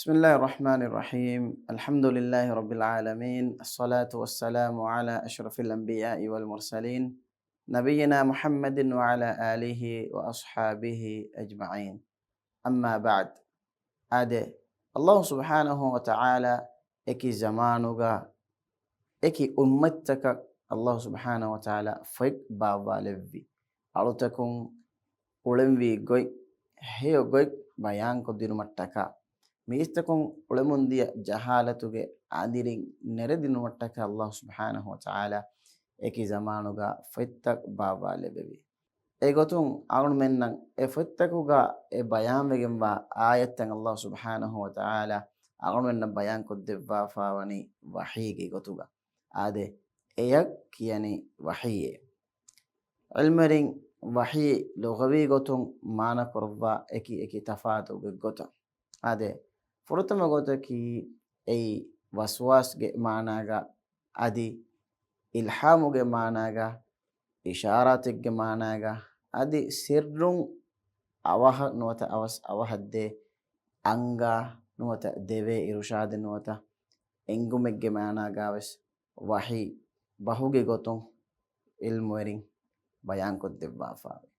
بسم الله الرحمن الرحيم. الحمد لله رب العالمين، الصلاة والسلام على أشرف الأنبياء والمرسلين نبينا محمد وعلى آله وأصحابه أجمعين. أما بعد. أدي الله سبحانه وتعالى إكي زمانوغا إكي أمتك الله سبحانه وتعالى فيك بابا لبي ألوتكم ulemvi goy heyo goy bayan ko dinumattaka miistakon ulemundiya jahalatuge adirin neredinu mattaka Allah subhanahu wa ta'ala eki zamanuga fettak baba lebevi e gotun agun mennan e fettakuga e bayan wegen ba ayatan Allah subhanahu wa ta'ala agun mennan bayan ko devva fawani wahige gotuga ade eyak kiyani wahiye ilmerin wahi lugawi gotun mana korba eki tafatu ge gota ade furutama gota ki ei waswas ge managa adi ilhamu ge managa isharat ge managa adi sirrun awaha nuwata awahadde anga nuwata deve irushade nuwata engumegge managa wes wahi bahuge gotun ilmuerin bayan koddewa fawe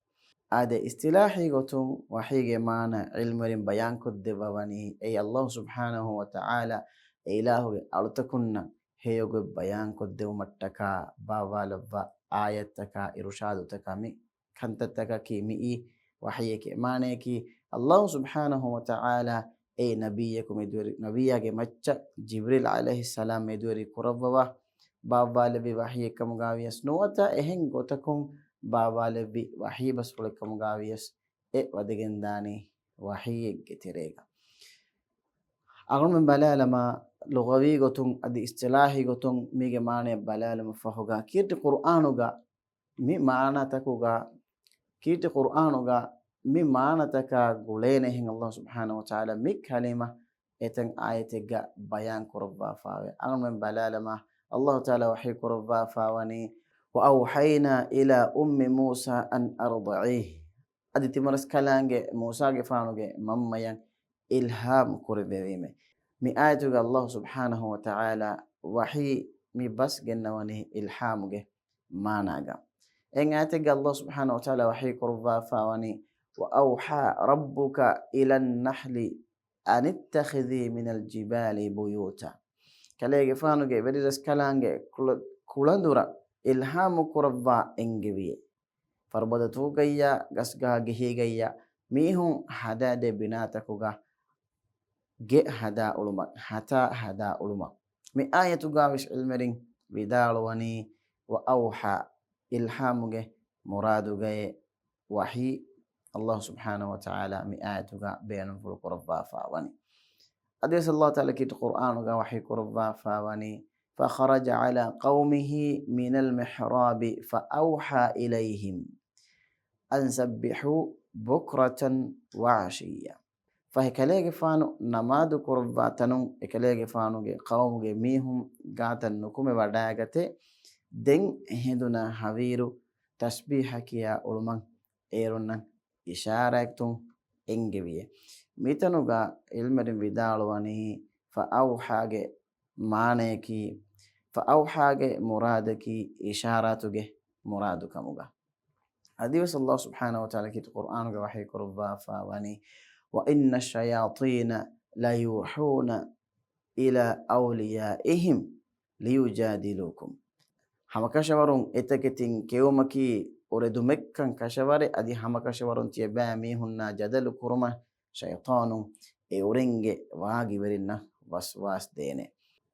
ade istilahi gotun wahige mana ilmurin bayan koddewa wani ay Allah subhanahu wa ta'ala ilahu alutakunna heyogo bayan koddew mattaka bawalabba ayataka irshadutaka mi kantataka ki mi wahiyeke mane ki Allah subhanahu wa ta'ala ay nabiyakum edwari nabiyage macca jibril alayhi salam edwari kurabwa bawalabi wahiyekam gawiyas nuwata ehen gotakun bawalebi wahi basfulekam gawiyas e wadigendani wahi getirega agun men balalama lugawi gotun adi istilahi gotun mige mane balalama fahuga kirti qur'anuga mi maana takuga kirti qur'anuga mi maana taka gulene hin Allah subhanahu wa ta'ala mi kalima eten ayatega bayan kurba fawe agun men balalama Allah ta'ala wahi kurba fawani وأوحينا إلى موسى أن أرضعيه أدي تمرس كلانجي موسى جفانوجي مما ين إلهام كوربيمه مي آياتك الله سبحانه وتعالى وحي مي بس جنوانه إلهامه ما ناجا إن آياتك الله سبحانه وتعالى وحي كربا فاوني وأوحى ربك إلى النحل أن اتخذي من الجبال بيوتا كلاجي فانوجي بدرس كلانجي كلندورا ilhamu kurabba engebiye farbadatu gayya gasga gehe gayya mihun hadade binatakuga ge hada uluma hata hada uluma mi ayatu gawish ilmerin vidalwani wa awha ilhamuge muraduge wahi Allah subhanahu wa ta'ala mi ayatu ga bayanun ful kurabba fawani adis Allah ta'ala kit qur'anu ga wahi kurabba fawani فخرج على قومه من المحراب فأوحى إليهم أن سبحوا بكرة وعشيا فهكذا فانو نماد قرباتنو هكذا فانو قوم ميهم قاتل نكوم بداغته دين هدنا حويرو تسبيحك يا علمان إيرنا إشاركتم إنجبية ميتنوغا علمدن بدالواني فأوحى مانيكي فأوحى مرادك إشاراتك مرادك مغا حديث الله سبحانه وتعالى في القرآن وحي كربا فاواني وإن الشياطين ليوحون إلى أوليائهم ليجادلوكم هم كشورون إتكتين كيومكي أريد مكان كشوري أدي هم كشورون تيبامي هنا جدل كرمة شيطان إورنج واجي برنا وسواس دينه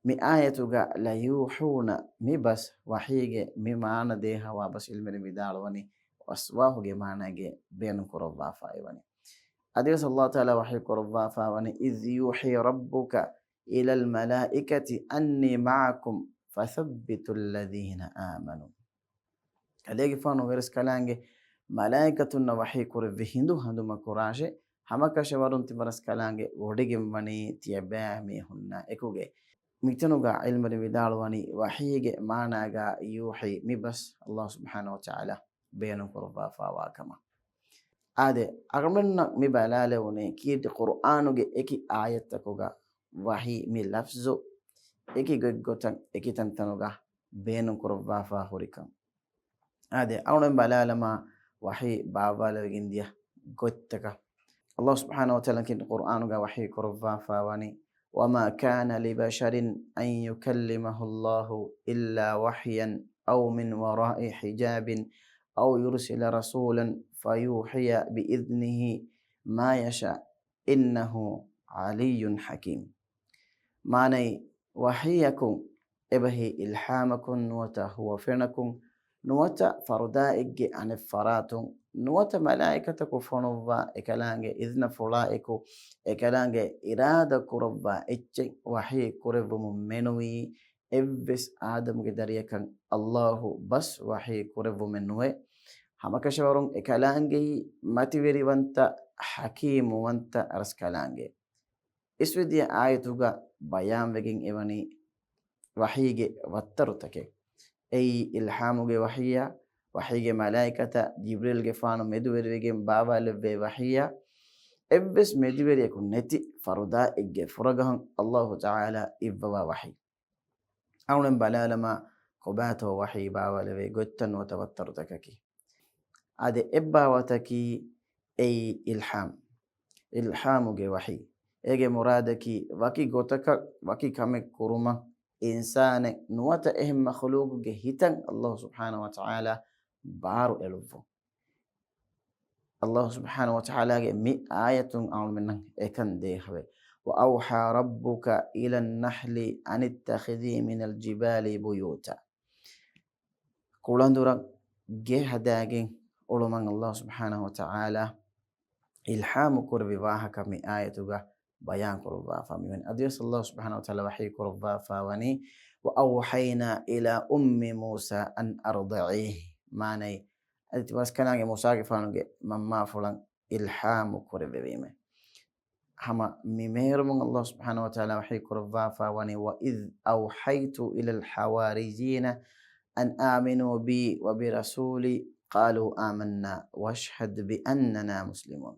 mi ayatuga la yuhuna mi bas wahige mi maana de hawa bas ilmeri bidalwani waswahuge maanage ben kurova faywani adis Allah ta'ala wahi kurova fawani iz yuhi rabbuka ila al malaikati anni ma'akum fathabbitu alladhina amanu kalegi fano veres kalange malaikatun wahi kurvi hindu handu makurashe hamaka shawarun tibaras kalange odigem wani tiyaba mi hunna ekuge ميتنوغا علم الودالواني وحيج معناغا يوحي مبس الله سبحانه وتعالى بين قربا فواكما ade agmenna mi balale woni kid qur'anuge eki ayatakoga wahi mi lafzo eki goggotan eki tantanoga benun kurva fa hurikan ade awnon balalama wahi babala gindiya gottaka الله سبحانه وتعالى في القرآن وحي كرفا فاواني وما كان لبشر أن يكلمه الله إلا وحيا أو من وراء حجاب أو يرسل رسولا فيوحي بإذنه ما يشاء إنه علي حكيم معنى وحيكم إبهي إلحامكم نوتا هو فنكم نوتا فردائك عن الفراتم نوتا ملائكتك فنوفا إكلانجي إذن فلائكو إكلانجي إرادة كربا إتشي وحي كرب منوي إبس آدم قدريكا الله بس وحي كرب منوي هما كشورون إكلانجي ماتيوري وانتا حكيم وانتا أرسكالانجي iswidi ayatuga bayan vegin evani wahige wattarutake ei ilhamuge wahige malaikata jibril ge fanu meduwerige baba lebe wahiya ebbes meduweri ku neti faruda egge furagahan allah taala ibba wahi awnen balalama kobato wahi baba lebe gottan wa tawattarutake ade ebba wataki ei ilhamuge wahi ege muradaki waki gotaka waki kame kuruma insane nuwata makhluq ge hitan Allah subhanahu wa ta'ala baru eluvo Allah subhanahu wa ta'ala ge mi ayatun aul minan ekan de habe wa awha rabbuka ila an-nahli an ittakhidhi min al-jibali buyuta kulandura ge hadage uluman Allah subhanahu wa ta'ala ilhamu kurbi wahaka mi ayatuga بيان كربا فامين أديس الله سبحانه وتعالى وحي كربا فاوني وأوحينا إلى أم موسى أن أرضعيه ماني أدت بس كان موسى فانو مما فلان إلهام كربا بيمه هما ميمير من الله سبحانه وتعالى وحي كربا فاوني وإذ أوحيت إلى الحواريين أن آمنوا بي وبرسولي قالوا آمنا واشهد بأننا مسلمون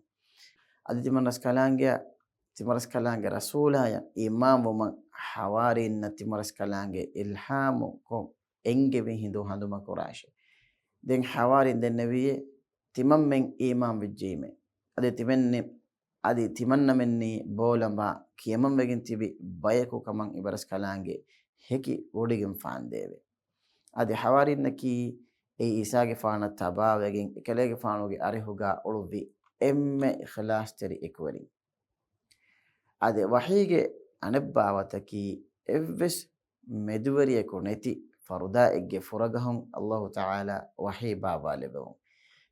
أدت من رسكالانجا timaras kalange rasulaya imamu man hawari na timaras kalange ilhamu ko enge bin hindu handuma kurashe den hawari den nabiye timam men imam bijime ade timanna menni bolamba kiyamam begin tibi bayako kaman ibaras kalange heki odigin faandebe ade hawari naki e isage faana tabawegen ikalege faanuge arihuga ulubi emme ikhlas teri ekwari ade wahige anabbawataki evves meduwariye koneti faruda egge furagahum Allah ta'ala wahi baba lebo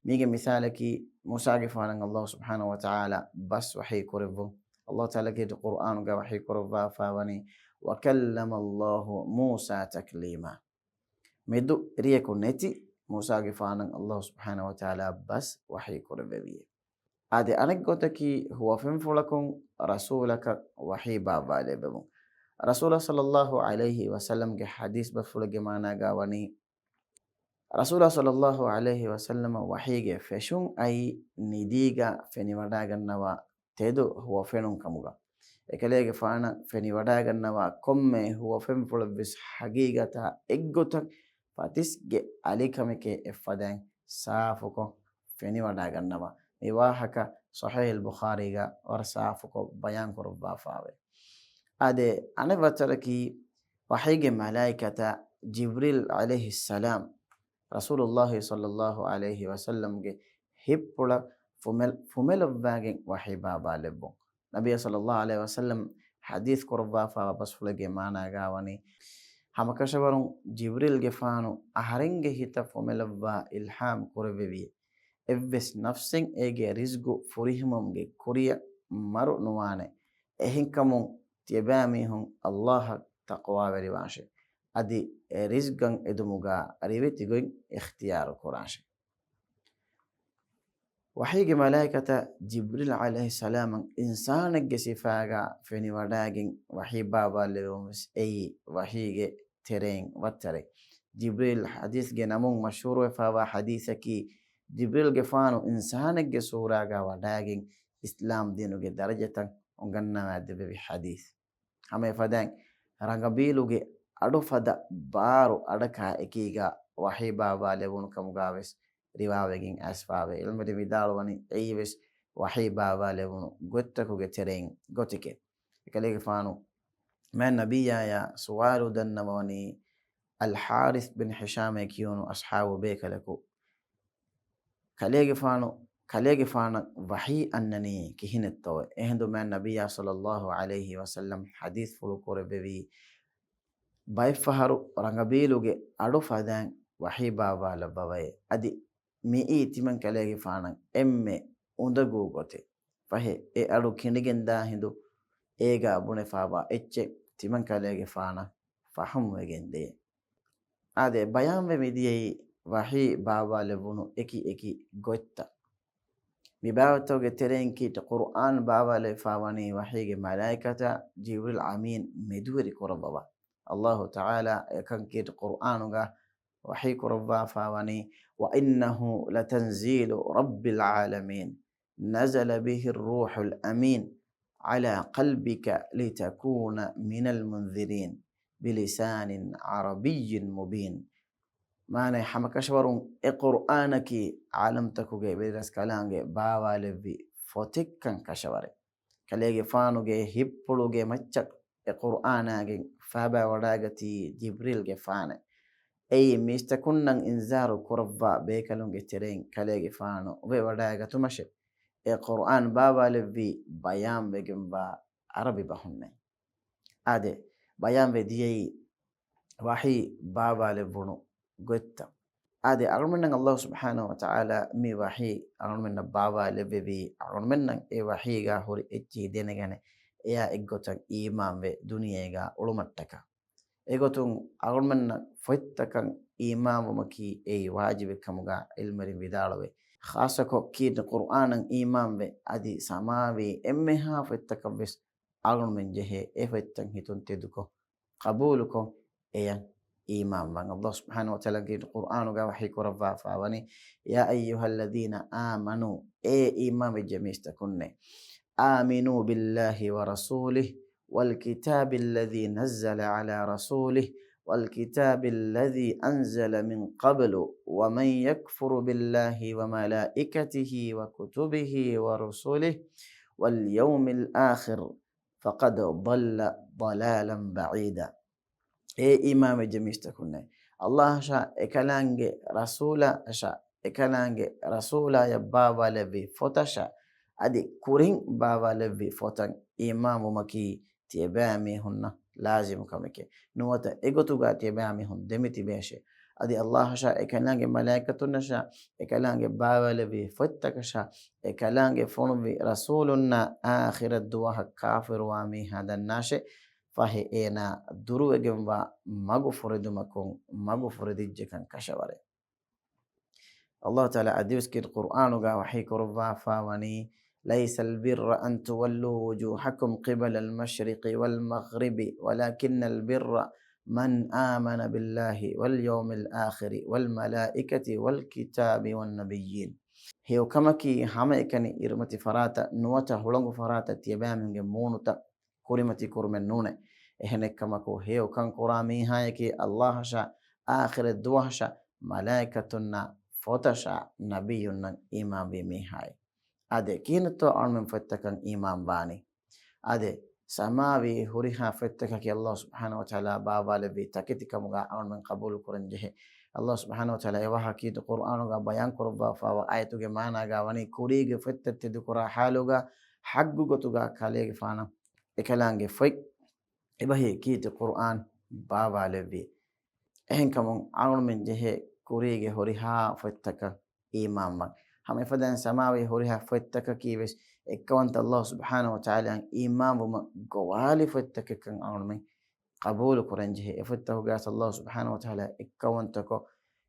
mige misalaki Musa ge fanan Allah subhanahu wa ta'ala bas wahi korebo Allah ta'ala ke Qur'an ga wahi korba fawani wa kallama Allah Musa taklima medu riye koneti Musa ge fanan Allah subhanahu wa ta'ala bas wahi korbebi ade anekgotaki huwa fenfulakun rasulaka wahi baba lebemu rasul sallallahu alaihi wasallam ge hadis bafulage mana gawani rasul sallallahu alaihi wasallam wahi ge feshun ai nidiga feni wadagannawa tedo huwa fenun kamuga ekalege faana feni wadagannawa komme huwa fenfula bis hagigata eggotak fatis ge alikameke efadan safuko feni wadagannawa iwahaka sahih al-bukhari ga warsafuko bayan kurba fawe ade anabataraki wahige malaikata jibril alayhi salam rasulullah sallallahu alayhi wasallam ge hippula fumel bagen wahiba balebo nabiy sallallahu alayhi wasallam hadith kurba fa basfulage mana gawani hamakashabarun jibril ge fanu aharenge hita fumel ba ilham kurbebi evves nafsen ege rizgu furihimumge kuriya maru nuwane ehinkamun tiyabamihun Allah taqwa veriwashe adi rizgan edumuga aribetigoin ikhtiyar kurashe wahige malaikata jibril alayhi salam insanage sifaga feni wadagin wahi baba lewus ei wahige tereng wattare jibril hadith ge namun mashhur fa hadithaki jibril ge fano insane ge suraga wadagin islam dinu ge darajatan onganna adbe bi hadith hame fadan rangabilu ge adu fada baru adaka ekiga wahi baba lewun kamugaves riwawegin asfawe ilmede vidalu wani ayves wahi baba lewun gottaku ge tereng gotike kalege fano ما النبي يا سوال دنموني الحارث بن هشام يكيون أصحاب بيك لكو كليغي فانو وحي أنني كهين التوى إهندو ما النبي صلى الله عليه وسلم حديث فلوكور ببي باي فهرو رنغبيلوغي أدو فادان وحي بابا لباباي أدي مي تمن كليغي فانا إمي أندقو غوتي فهي أدو كندگن دا هندو إيغا بني فابا إتشي تمن كليغي فانا فهم وگن دي ade bayan be midiyai wahi baba lebunu eki gotta mi bawa toge terenki to qur'an baba le fawani wahi ge malaikata jibril amin meduri korobaba allah ta'ala kan ki to qur'an ga wahi korobba fawani wa innahu latanzilu rabbil alamin nazala bihi ar-ruhul amin على قلبك لتكون من المنذرين بلسان عربي مبين معنى حمكشورون القرآنك علمتكو جي بدرس كلامي باوا لبي فوتكن كشوري كليجي فانو جي هيبلو جي مچك القرآن فابا وراغتي جبريل جي فانا أي ميستكنن إنذار كربا بيكالون جي ترين كليجي فانو وبي وراغتو مشي القرآن بابا لبي بيان بجنبا عربي بهن ade bayan be diyai wahi baba le bunu gotta ade armennan allah subhanahu wa ta'ala mi wahi armenna baba le bebi armennan e wahi ga hori etti denegane ya eggotan imam be duniyega ulumattaka egotun armenna foittakan imam maki e wajibe kamuga ilmari bidalawe khasa ko kid qur'anan imam be adi samawi emmeha foittakan bes armen jehe e foittan hitun teduko qabuluko eyan إيمان بان الله سبحانه وتعالى في القرآن وحيك رفع فاوني يا أيها الذين آمنوا إيمان بجميع تكوني آمنوا بالله ورسوله والكتاب الذي نزل على رسوله والكتاب الذي أنزل من قبل ومن يكفر بالله وملائكته وكتبه ورسله واليوم الآخر فقد ضل ضلالا بعيدا إمام جميستا كنا الله شاء إكلانج رسولا شاء إكلانج رسولا يا بابا لبي فتشا أدي كورين بابا لبي فتن إمام مكي تيبامي هن لازم كمكي نوتا إيغوتوغا تيبامي هن دمتي بيشي أدي الله شاء إكلانج ملائكة نشا إكلانج بابا لبي فتك شاء إكلانج فون رسولنا آخر الدواء كافر وامي هذا الناشئ fahe ena duruwegen wa magu furidumakon magu furidijje kan kashaware Allah ta'ala adiwiskid qur'anuga waxay kurubba fawani ليس البر أن تولوا وجوهكم قبل المشرق والمغرب ولكن البر من آمن بالله واليوم الآخر والملائكة والكتاب والنبيين هيو كمكي حميكني إرمتي فراتا نوتا هلنغ فراتا تيبامن مونتا كورمتي كورمنونة إهنك كما كو هيو كان قرامي هايكي الله شا آخر الدوه شا ملائكتنا فتشا نبينا إمام بمي هاي أدي كينتو أرمن فتكن إمام باني أدي سماوي هوريها فتكك الله سبحانه وتعالى بابا لبي تكتك مغا أرمن قبول كرنجه الله سبحانه وتعالى يوحى كيد القرآن بيان قربا فاوا آيتو مانا غواني كوريغ فتت دكرا حالوغا حقوغو توغا كاليغ فانا إكلانغ فيك إبهي كيت القرآن بابا لبي إهن كمون عون من جهة كوريجي هوريها فتكا إماما هم إفدان سماوي هوريها فتكا كيبس إكوانت الله سبحانه وتعالى إمام وما قوالي فتكا كان عون من قبول قرن جهة إفتهو قاس الله سبحانه وتعالى إكوانتكو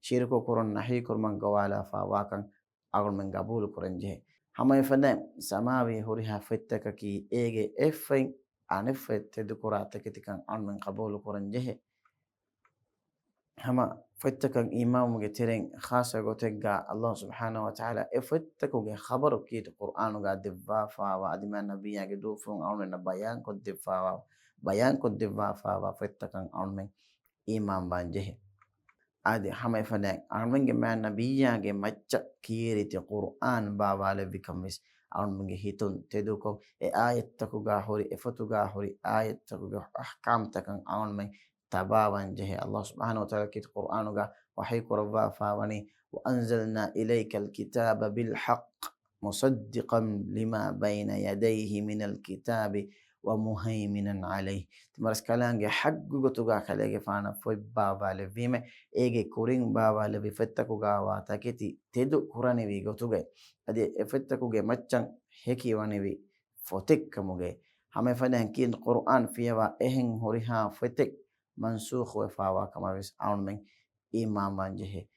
شيركو قرن نحيكو من قوالا فاواكا عون من قبول قرن جهة هم إفدان سماوي هوريها فتكا كي إيجي إفين anefete dukurata kitikan an min qabulu kuranjehe hama fottakan imamuge tereng khasago tegga Allah subhanahu wa ta'ala e fottakuge khabaru kiti qur'anuga devva fawa adima nabiyage du fun awna bayan ko devfa bayan ko devva fawa fottakan awmen imam banjehe ade hama fane armenge man nabiyage macca kiriti qur'an babale bikamis armenge hitun teduko e ayattakuga hori e fotuga hori ayattakuga ahkam takan armen tabawan jehe Allah subhanahu wa ta'ala kit qur'anuga wahi kurva fawani wa anzalna ilayka alkitaba bil haqq musaddiqan lima bayna yadayhi min alkitabi wa muhaiminan alayhi timaras kalange haggugotuga kalege fana foi babale vime ege kuring babale vi fettakuga wa taketi tedu kurani vi gotuge adi e fettakuge maccan heki wanivi fotek kamuge hame fadan kin qur'an fiyawa ehen horiha fetek mansukh we fawa kama vis aun men imam banjehe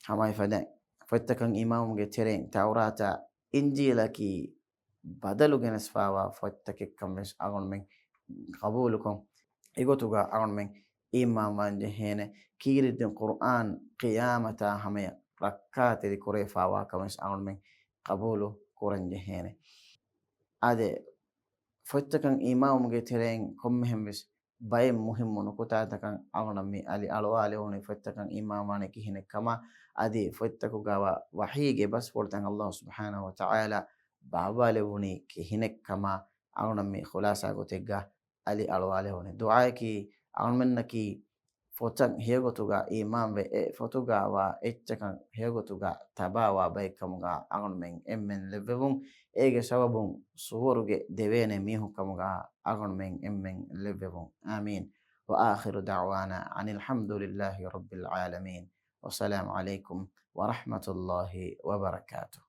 hama fadan fettakan imam ge tereng taurata injila ki badalu genes fawa fettake kamis aun men qabulukum igotuga aun men imam banjehene kiridin qur'an qiyamata hame rakkate di kore fawa kamis aun men qabulu kuranjehene ade fottakan imam ge tereng kommehem bis bayem muhimmu nukutata kan agonami ali alwale hone fottakan imamane kihine kama adi fottaku gawa wahige bas portan Allah subhanahu wa ta'ala babale hone kihine kama agonami khulasa gotega ali alwale hone du'a ki agonmenna ki fotan hegotuga imam be e fotuga wa etchakan hegotuga tabawa baykamuga agonmen emmen levevun ege sababun suworuge dewene mihu kamuga agon men emmen lebebon amin wa akhiru da'wana anil hamdulillahi rabbil alamin wassalamu alaikum wa rahmatullahi wa barakatuh